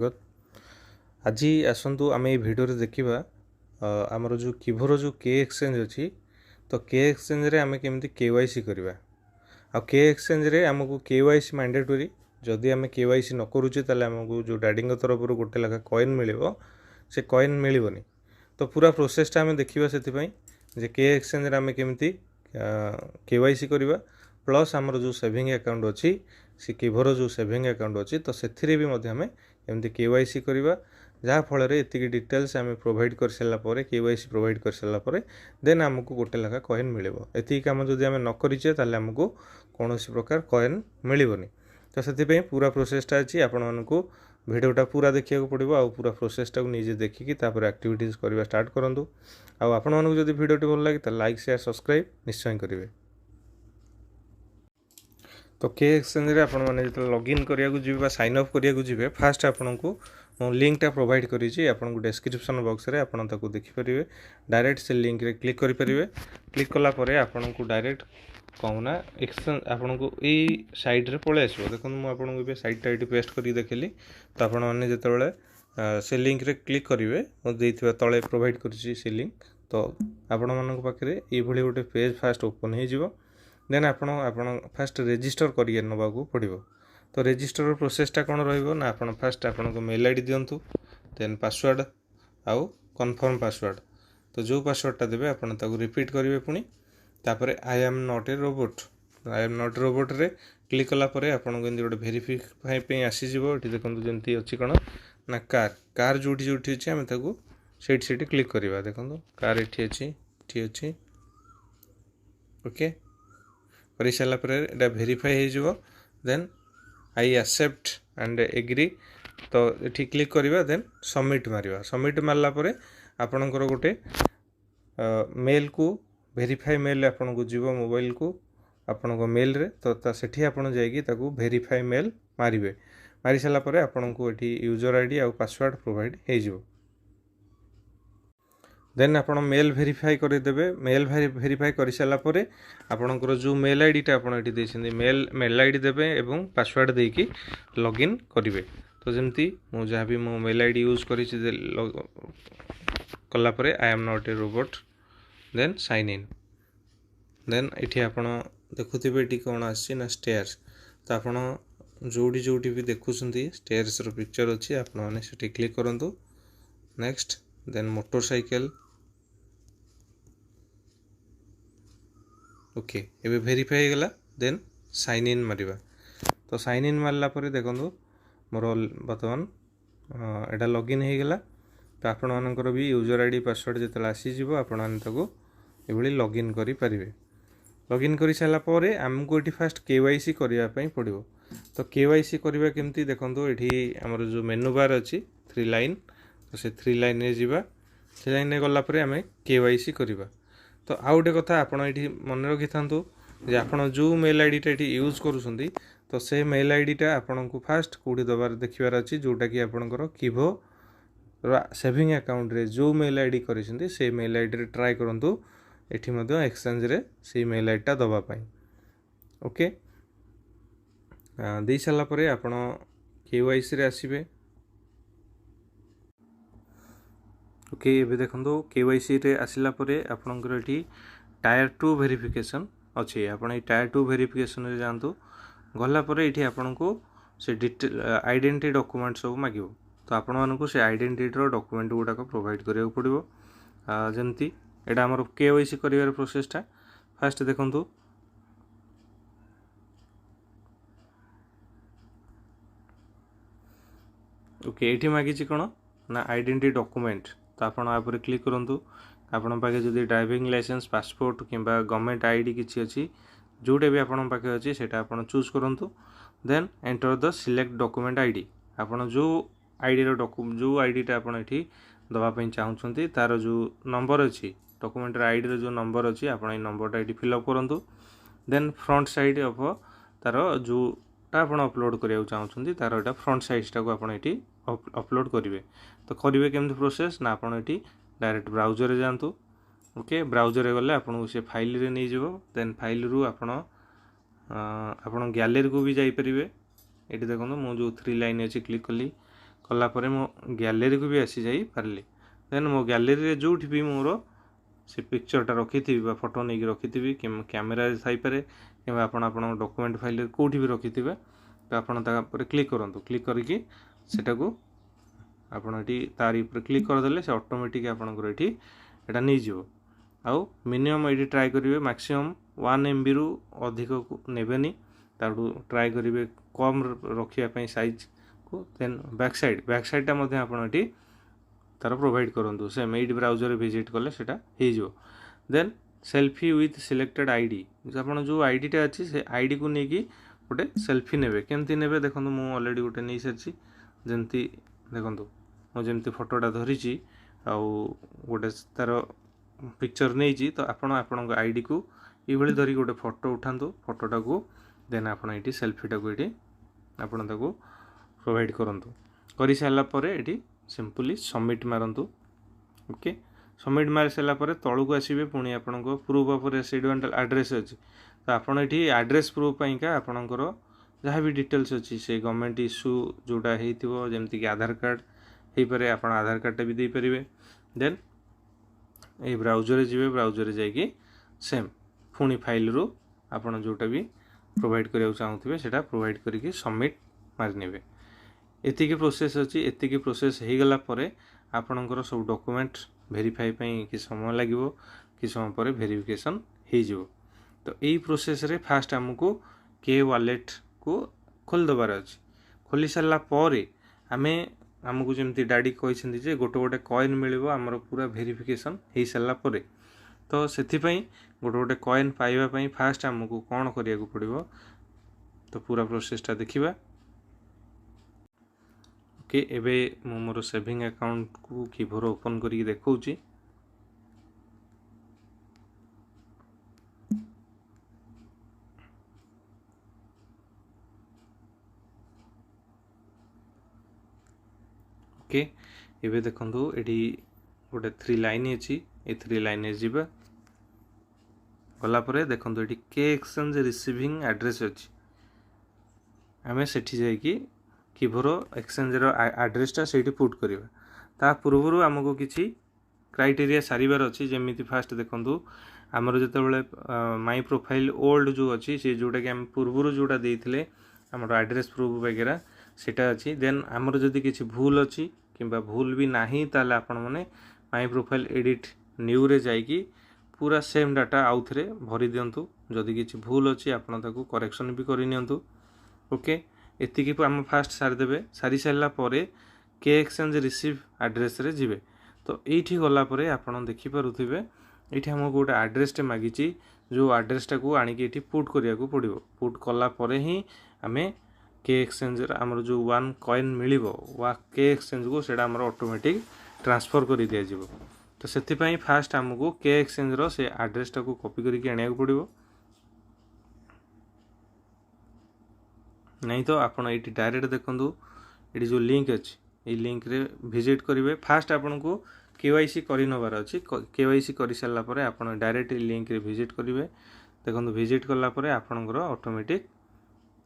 आज आसतु आम भिडियो देखा आमर जो किभोर जो के एक्सचेंज अच्छी तो के एक्सचेंज रे आम केमी केवाईसी करवा आ के एक्सचेंज रे आमको केवाईसी मैंडेटोरी जदि आम केवाईसी न करुचे आमको जो डैडी तरफ गोटे लेखा कॉइन मिल से कॉइन मिलनी तो पूरा प्रोसेसटा आम देखा से के एक्सचेंज आम केमी केवाईसी करवा प्लस आमर जो सेविंग अकाउंट अच्छी से किभोर जो सेविंग अकाउंट अच्छी तो से आम एमती केवाईसी करवा जहाँ फल ये डिटेल्स आम प्रोवाइड कर सारापर केवाईसी प्रोवाइड कर सारापर देन आमको गोटे लेखा कॉइन मिल ये कम जब आम न करें आमको कौन प्रकार कॉइन मिलनी तो से पूरा प्रोसेसटा अच्छी आपण को भिडियोटा पूरा देखा पड़ो आ पूरा प्रोसेसटा को निजे देखिकी एक्टिविटीज करवा स्टार्ट करूँ आपण जब भिडियोटी भल लगे तो लाइक शेयर सब्सक्राइब निश्चय करेंगे। तो के एक्सचेंज रे आपण मैंने जो लॉगिन करिया जी साइन अप करिया जी फास्ट आपन को लिंकटा प्रोवाइड करी आपन को डिस्क्रिप्शन बॉक्स रे आपन ताको देखि परिवे डायरेक्ट से लिंक रे क्लिक करि परिवे क्लिक कला परे आपन को डायरेक्ट कहूना एक्सचेंज आपन को ई साइट रे पळे आसबो देखो मु आपन को साइट टा पेस्ट करी देखली तो आपन माने जते बेले से लिंक रे क्लिक करिवे मु देइथिबा तळे प्रोवाइड करिछि से लिंक तो आपन मानक पाखरे ई भली गोटे पेज फास्ट ओपन हे जिवो देन आपण फास्ट रेजिस्टर करिए नबाकू पड़ो तो रेजिस्टर प्रोसेसटा कौन रहा आप फास्ट आपन को मेल आईडी दिंतु देन पासवर्ड आउ कन्फर्म पासवर्ड तो जो पासवर्डटा देवे आपन ताको रिपीट करेंगे पुणी तापर आई am not a robot robot रे क्लिक कला परे आपन को गोटे भेरिफाई पे आसीजिवो एठी देखंतु जेंती अछि कोन ना कार जोठी जोठी अछि हम ताको सेठी क्लिक करबा देखंतु कार एठी अछि ओके कर सारापर भेरीफाई हो then I accept and agree तो ये क्लिक करवा देन सबमिट मारला परे आपणकर गोटे मेल को भेरीफाई मेल आपन को जीव मोबाइल को आपण को मेल रे तो सेठी आपन जाइकी ताको भेरीफाई मेल मारी सारा परे आपन को एठी यूजर आईडी आ पासवर्ड प्रोवाइड हो जिवो देन आपण मेल भेरीफाई करदेवे मेल भेरीफाई कर सारापर आपणकर जो मेल आईडीटा आप मेल आईडी देवे एवं पासवर्ड देकी लॉगिन करेंगे तो जमती मु जहाँ भी मो मेल आईडी यूज कलापर I am not a robot then sign in then ये आप देखुवे ये कौन आना स्टेयर्स तो आपड़ जोटी भी देखुंत स्टेयर्स पिक्चर अच्छी आपने क्लिक करूँ नेक्स्ट देन मोटरसाइकेल ओके एबे भेरीफाई गला देन साइन इन मारिबा तो साइन इन मारला परे देखंतु मोर बर्तमान एटा लॉगिन हो गला तो आपण मानकर भी यूजर आईडी पासवर्ड जते आसी जिवो आपण माने ताको एभली लॉगिन करि परिबे लॉगिन करि साला परे हमको एठी फास्ट केवाईसी करिया पई पड़िबो तो केवाईसी करिबा केमती देखंतु एठी हमर जो मेनू बार अछि 3 लाइन तो से 3 लाइन रे जिबा से लाइन रे गला परे हमें केवाईसी करिबा तो आउ गोटे कथा आपड़ ये मन रखी था आप जो मेल आईडीटा ये यूज करुँच तो से मेल आईडीटा आपन को फास्ट कौटी दबार देखार अच्छी जोटा कि आपंकर किभो सेविंग अकाउंट रे जो मेल आईडी कर से मेल आईडी ट्राए करूँ ये एक्सचेंज रे से मेल आईडीटा दवापाई ओके दे सारापर आपड़ केवाईसी रे आसबे ओके ये देखो केवाईसी रे आसिला परे आपनकर एठी टायर 2 वेरिफिकेशन अच्छे आपण टायर 2 वेरिफिकेशन रे जानतु गला परे एठी आपन को से डिटेल आइडेंटिटी डॉक्यूमेंट सब मागिबो तो आपण मानको से आइडेंटिटी रो डॉक्यूमेंट गुडाक प्रोवाइड करियो पड़िबो जेंती एटा हमर केवाईसी करिवार प्रोसेसटा फास्ट देखंतु ओके एठी मागिछि कोन ना आइडेंटिटी डॉक्यूमेंट तो आपन आप क्लिक करूँ आपण पाखे जदि ड्राइविंग लाइसेंस पासपोर्ट किंबा गवर्नमेंट आईडी किसी अच्छी जोटे भी आपण पाखे अच्छी सेटा आपण चूज करूँ then enter the select document ID आपण जो आईडी जो आईडीटा आपण एठी दवापाई चाहूँगी तार जो नंबर अच्छी डॉक्यूमेंट आईडी जो नंबर अच्छी आपण ये नंबरटा ये फिलअप करूँ देन फ्रंट साइड ऑफ तार जोटा आप अपलोड करने चाहूँगी तार यहाँ फ्रंट साइडटा को आप अपलोड करेंगे तो करेंगे केमती प्रोसेस ना आपड़ ये डायरेक्ट ब्राउजर जातु ओके ब्राउजर गले आपको से फाइल रे नहीं जीवो देन फाइल रु आपण गैलरी को भी जाई परिबे एटी देखो मु जो 3 लाइन अच्छी क्लिक कली कलापर मो गैलेरी को भी आसी जाई पारली देन मो गैलेरी जो भी मोर से पिक्चरटा रखी थी फोटो नहीं रखी थी कैमेरा थाईपे कि आपण डॉक्यूमेंट फाइल कौटी भी रखी थे तो आप क्लिक करूँ क्लिक करके सेटा को आपड़ ये तारी क्लिक करदे से ऑटोमेटिक आपंकर ये यहाँ नहीं जीव आउ मिनिमम ये ट्राए करेंगे मैक्सिमम 1 MB रु अधिक नेबेनी ट्राए करेंगे कम रखापी साइज को देन बैक साइडटा आप तार प्रोवाइड करूँ सेम एट ब्राउजर विजिट कले हो then selfie with selected ID आपन जो आईडीटा अच्छी से आईडी को लेकिन गोटे सेल्फी नेबे केमती नेबे देखो मुझे ऑलरेडी गोटे नहीं सारी जमती देखो मुझे फोटोटा धरी आउ गोटे तार पिक्चर नहीं तो आपण आईडी को ये धरिक गोटे फोटो उठातु फोटोटा को देन आपड़ ये सेल्फीटा को ये आपड़ प्रोवाइड करूँ कर सारापर ये सिंपली सबमिट मारतु ओके सबमिट मारी सारापर तलू आसवे पुणी आपण प्रूफ ऑफ रेसिडेंटल एड्रेस अच्छी तो आपड़ ये एड्रेस प्रूफ पाइंका आपणकर जहाँ भी डिटेल्स अच्छी से गवर्नमेंट इश्यू जोटा होमती कि आधार कार्ड हो पारे आप आधार कार्डटा भी दे पारे देन ये ब्राउजर जी ब्राउजर जाकि सेम पुणी फाइल रू आपड़ जोटा भी प्रोवाइड करने चाहूँगे से प्रोवाइड करके सबमिट मारिने एतिकी प्रोसेस अच्छी एतिकी प्रोसेस हो गला परे आपणकर सब डॉक्यूमेंट वेरीफाई कि समय लगे कि समय पर वेरिफिकेशन हो तो यही प्रोसेस रे फास्ट आमको के वॉलेट को खोल दबार अच्छी खोली सारा पर आमे आमको जमती डाडी कहते जे गोटे गोटे कॉइन मिलिबो आमर पूरा वेरिफिकेशन हो सारा पर तो से गोटे गोटे कॉइन पाइबा फास्ट आमको कौन करिया पड़ो तो पूरा प्रोसेसटा देखिबा ओके एबे मो मोर सेविंग अकाउंट को किभर ओपन करके देखौची ओके एबे देखंतु एडी गोटे 3 लाइन अछि ए 3 लाइन जीवा गला परे देखंतु एडी के एक्सचेंज रिसीविंग एड्रेस अछि आमे सेठी जाय कि किभर एक्सचेंज एड्रेसटा से पुट करवा ता पूर्व आमको किसी क्राइटेरिया सारिबार अच्छी जमी फास्ट देखु आमर जो माई प्रोफाइल ओल्ड जो अच्छी से जोटा कि आम पूर्व जोटा देते आमर एड्रेस प्रूफ वगैरह सेटा अच्छी देन आमर जदि किसी भूल अच्छी कि भूल भी नहीं ताले आपण मैंने माई प्रोफाइल एडिट न्यू रे जाइकी पूरा सेम डाटा आउ थे भरी दिंतु जदि किसी भूल अच्छी आपड़ ताको करेक्शन भी करनियंतु ओके एतिकी आम फास्ट सारिदेवे सारी सारापर के एक्सचेंज रिसीव एड्रेस रे जीवे तो ये गलापर आप देखिपे ये आमको गोटे एड्रेसटे मागिची जो एड्रेसटा को आणिक ये पुट करिया को पड़ो पुट कलापर ही आम के एक्सचेंज आमर जो 1 कॉइन मिलिबो वा के एक्सचेंज को सेटा आमर ऑटोमेटिक ट्रांसफर कर दिया जिवो तो से फास्ट आमको के एक्सचेंज रो से एड्रेसटा को कॉपी करके आनिया को पड़ो नहीं तो आपड़ ये डायरेक्ट देखो ये जो लिंक अच्छी ये लिंक रे विजिट करेंगे फास्ट आपन को केवाईसी कर नबार अच्छी केवाईसी कर सारापर आप डायरेक्ट लिंक रे विजिट करेंगे देखो विजिट कलापर आपणकर ऑटोमेटिक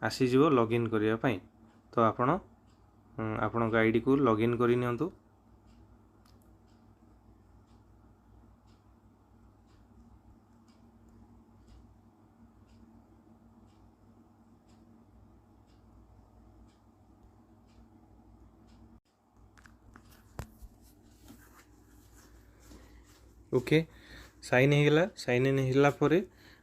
आसीज लॉगिन करने तो आपण आईडी को लॉगिन करनियंतु ओके साइन होगा साइन इन होगापर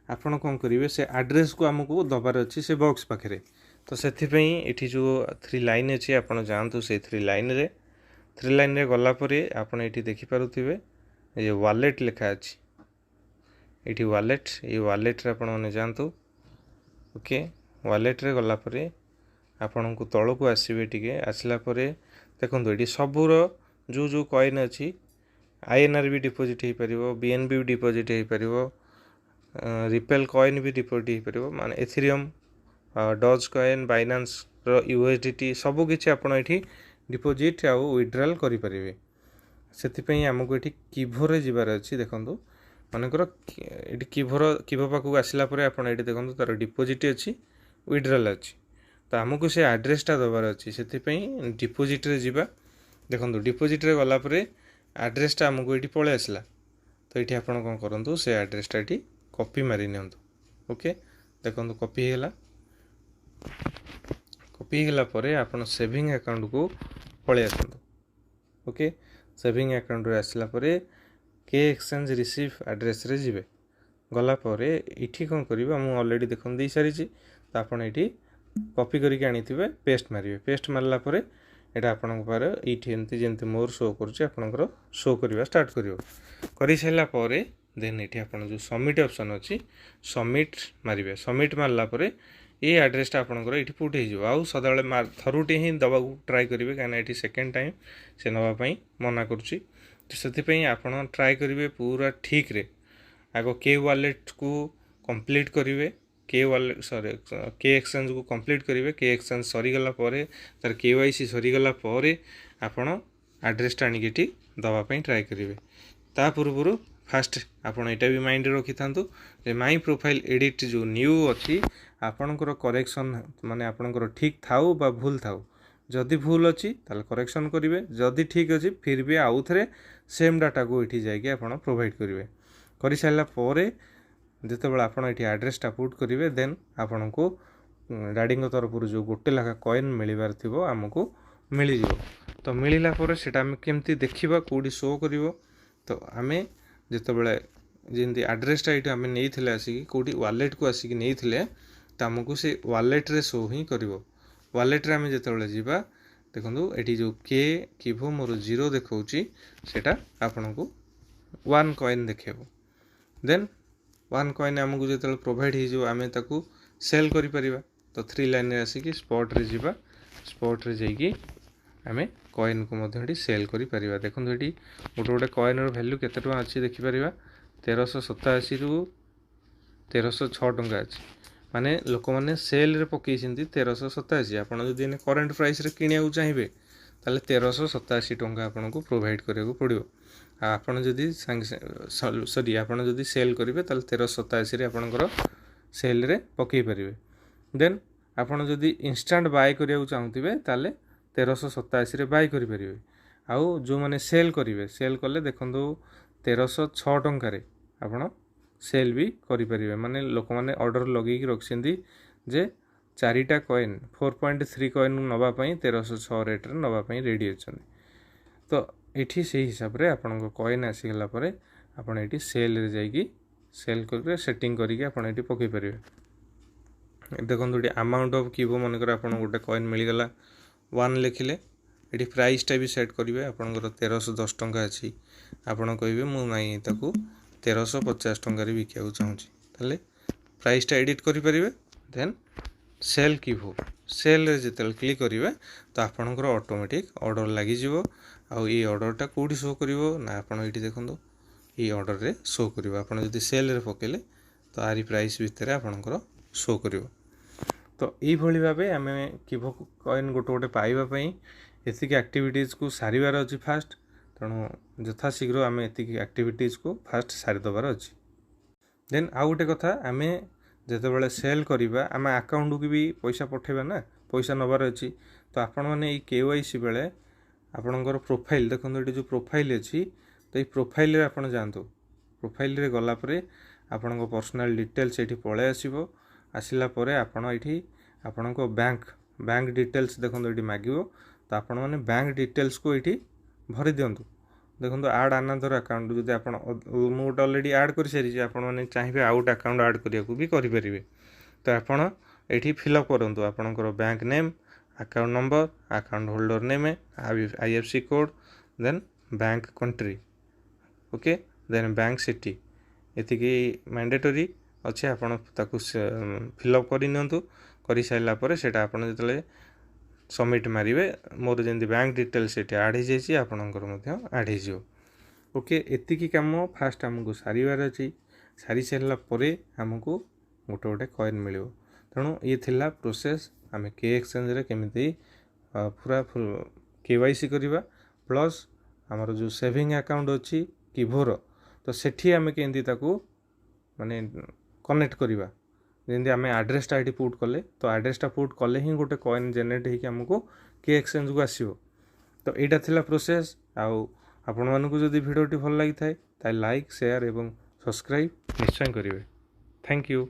आपड़ कौन करेंगे से एड्रेस को आमको दबार अच्छी से बॉक्स पाखे तो से ये जो 3 लाइन अच्छी आप जातु से 3 लाइन रे 3 लाइन रे गलापर आपड़ ये देखिपे ये वॉलेट लिखा अच्छी ये वॉलेट ये वॉलेट रे आपण मैंने जातु ओके वॉलेट रे गलापर आपण को तल को आसवे टे आसलापर देखो ये सबूर जो जो कॉइन अच्छी INR भी डिपोजिट हो पार BNB भी डिपोजिट हो पार रिपेल कॉइन भी डिपोजिट हो पार माने Ethereum doge coin Binance USDT सबकि आप डिपोजिट आउ विड्रॉल करें से आमको ये किभर जीवार अच्छी देखो मनकर ये किभर पाक आसला आप देखो तार डिपोजिट अच्छी विड्रॉल अच्छी तो आमको से आड्रेसटा देवार अच्छी से डिपोजिट्रे जा देखो डिपोजिट्रे गलापर आड्रेसटा आमको ये पलि आसला तो ये आप कौन करूँ से आड्रेसटा ये कॉपी मारी नि ओके देखो कॉपी होगा कॉपी होगापर आप सेविंग अकाउंट को पलि आसतु ओके सेविंग अकाउंट रे आसला परे के एक्सचेंज रिसीव एड्रेस रे जिवे गलापर ये कौन करिवे मु ऑलरेडी देखो दे सारी तो आपन ये कॉपी करके आनीथिबे पेस्ट मारिवे पेस्ट मारला परे एटा आपन पार ये एमती जमती मोर शो करुच्चे आपनकर शो करवा स्टार्ट कर सारा पर देन ये आपन जो सबमिट ऑप्शन अच्छी सबमिट मारिवे सबमिट मारला परे ये एड्रेसटा आपंकर ये पुट हो सदा थरुटे ही दबा ट्राए करेंगे कहीं ये सेकेंड टाइम से नापी मना करुच्ची से आप ट्राए करेंगे पूरा ठीक रे आग के वालेट को कंप्लीट करेंगे के वालेट सॉरी के एक्सचेंज को कंप्लीट करेंगे के एक्सचेंज सरीगला तार KYC सरीगला आपण एड्रेसटा आनिकी दवापाई ट्राए करेंगे ता पूर्व फास्ट आपड़ यहाँ भी माइंड रखी था माई प्रोफाइल एडिट जो न्यू अच्छी आपणकर करेक्शन माने आपणकर ठीक थाउ बा भूल थाउ जदि भूल अच्छी ताल करेक्शन करेंगे जदि ठीक अच्छी फिर भी आउ थे सेम डाटा को ये जाकि आप प्रोवाइड करेंगे कर सारापर जितेबाला आप एड्रेसटा पुट करेंगे देन आपण को डैडी तरफ जो गोटे लाखा कॉइन मिलबार थी आमको मिल तो मिलला सेटा आम केमती देखा कौटी शो कर तो आम जितेबाला जमी एड्रेसटा ये आम नहीं आसिक कौटी वालेट को आसिक नहीं तो आमको से वालेट रे शो ही कर वालेट रे आम जितेबाला जावा देखो ये जो के किभो मोर 0 देखा सेटा आपन को 1 कॉइन देखेब देन 1 कॉइन आमको जो प्रोवाइड हो आम ताकू सेल करिपरिबा तो 3 लाइन रे आसिक स्पॉट रे जीवा स्पॉट रे जाइकी आम कॉइन को मध्य सेल करिपरिबा देखो ये गोटे गोटे कॉइन रो वैल्यू केते टका अछि देखि परिबा 1387 रु 1306 टका अछि माने लोक मैंने सेल रे पकई 1387 आपड़ जदि करेन्ट प्राइस रे किनिया चाहिए ताले 1387 टका आपन को प्रोवाइड करिया पड़ो आपड़ जदि सॉरी आपड़ जदि सेल करेंगे ताले 1387 रे आपनकर सेल रे पकई पारिबे देन आपड़ जदि इंस्टांट बाय करिया चाहूथिबे ताले 1387 रे बाय करि परिबे आउ जो माने सेल करेंगे सेल कले देखंदो 1306 टका रे आपन सेल भी करें माने लोक मैंने ऑर्डर लगे रखिंट जे 4टा कॉइन 4.3 कॉइन नापाई 1306 रेट्रे नापाई रेडी अच्छा तो ये से हिसाब से आपण कॉइन आसीगला आप सेल रे जाइए सेल कर सेटिंग करके आप पकई पारे देखो ये अमाउंट ऑफ कीबो मनकर आप गोटे कॉइन मिलगला 1 लिखिले ये प्राइसटा भी सेट करेंगे आपंकर 1310 टका अच्छी आपड़ कहे मुझे ताकू 1350 टकर बिका चाहूँगी प्राइसटा एडिट करेंगे देन सेल की हो सेल जिते क्लिक करेंगे तो आपणकर ऑटोमेटिक ऑर्डर लगिज आउ ये ऑर्डरटा कौटी शो कर ये देखो ये ऑर्डर रे शो कर आप सेल रे पकेले तो आरी प्राइस भितर आपणकर शो कर तो यही भाव आम किभो कॉइन गोटे गोटे पाइबापी एतिक एक्टिविटीज को सारिबार अच्छी फास्ट तेणु यथाशीघ्र आम एति एक्टिविटीज को फास्ट सारिदेबार अच्छी देन आउ गोटे कथा आम जिते सेल करवा आम अकाउंट को भी पैसा पठेबा ना पैसा नबार अच्छी तो आपण मैंने KYC बेले आपणकर प्रोफाइल देखो ये जो प्रोफाइल अच्छी तो ये प्रोफाइल आप जातु प्रोफाइल रे गलापर आपण पर्सनल डिटेल्स ये पलि आसो आसला आपण ये आपण बैंक डिटेल्स देखो ये मांगो तो आपण मैंने बैंक डिटेल्स को ये भरी दिंतु देखो आड अनदर अकाउंट जब आप गोटे अलरेडी आड कर सारी आपने चाहिए आउट अकाउंट आड करने भी करेंगे तो आपड़ ये फिलअप करूँ आपंकर bank name account number account holder name IFSC code then bank country okay then bank city ये मैंडेटरी अच्छे आपड़ फिलअप कर सारापर से जो सबमिट मारे मोर जमी बैंक डिटेल्स ये आड हो जाए आपंकर आड हो ओके एतिकी कम फास्ट आमको सारिबार अच्छी सारी सारापर आमको गोटे गोटे कॉइन मिल तेणु ये थिला प्रोसेस आम के एक्सचेंज रे केमिति पूरा KYC करवा प्लस आमर जो सेविंग अकाउंट अच्छी किभोर तो सेठी आम केमती ताकू माने कनेक्ट करवा ଯେମିତି ଆମେ ଆଡ୍ରେସଟା ଏଠି ପୁଟ୍ କଲେ ତ ଆଡ୍ରେସଟା ପୁଟ୍ କଲେ ହିଁ ଗୋଟେ କଏନ୍ ଜେନେରେଟ୍ ହେଇକି ଆମକୁ କି ଏକ୍ସଚେଞ୍ଜକୁ ଆସିବ। ତ ଏଇଟା ଥିଲା ପ୍ରୋସେସ୍। ଆଉ ଆପଣମାନଙ୍କୁ ଯଦି ଭିଡ଼ିଓଟି ଭଲ ଲାଗିଥାଏ ତାହେଲେ ଲାଇକ୍ ସେୟାର ଏବଂ ସବସ୍କ୍ରାଇବ୍ ନିଶ୍ଚୟ କରିବେ। Thank you.